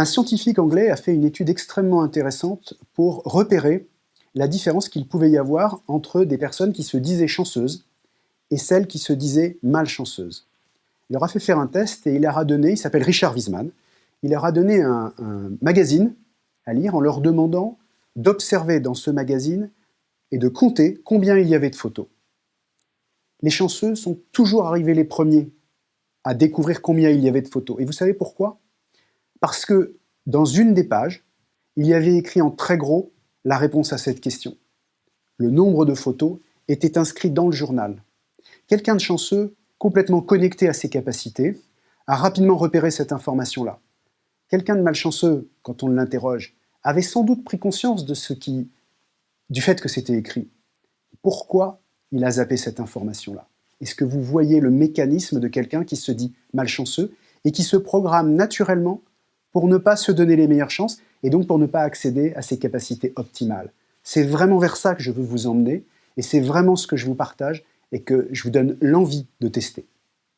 Un scientifique anglais a fait une étude extrêmement intéressante pour repérer la différence qu'il pouvait y avoir entre des personnes qui se disaient chanceuses et celles qui se disaient malchanceuses. Il leur a fait faire un test et il leur a donné, il s'appelle Richard Wiseman, il leur a donné un magazine à lire en leur demandant d'observer dans ce magazine et de compter combien il y avait de photos. Les chanceux sont toujours arrivés les premiers à découvrir combien il y avait de photos. Et vous savez pourquoi ? Parce que dans une des pages, il y avait écrit en très gros la réponse à cette question. Le nombre de photos était inscrit dans le journal. Quelqu'un de chanceux, complètement connecté à ses capacités, a rapidement repéré cette information-là. Quelqu'un de malchanceux, quand on l'interroge, avait sans doute pris conscience du fait que c'était écrit. Pourquoi il a zappé cette information-là ? Est-ce que vous voyez le mécanisme de quelqu'un qui se dit malchanceux et qui se programme naturellement pour ne pas se donner les meilleures chances et donc pour ne pas accéder à ses capacités optimales? C'est vraiment vers ça que je veux vous emmener et c'est vraiment ce que je vous partage et que je vous donne l'envie de tester.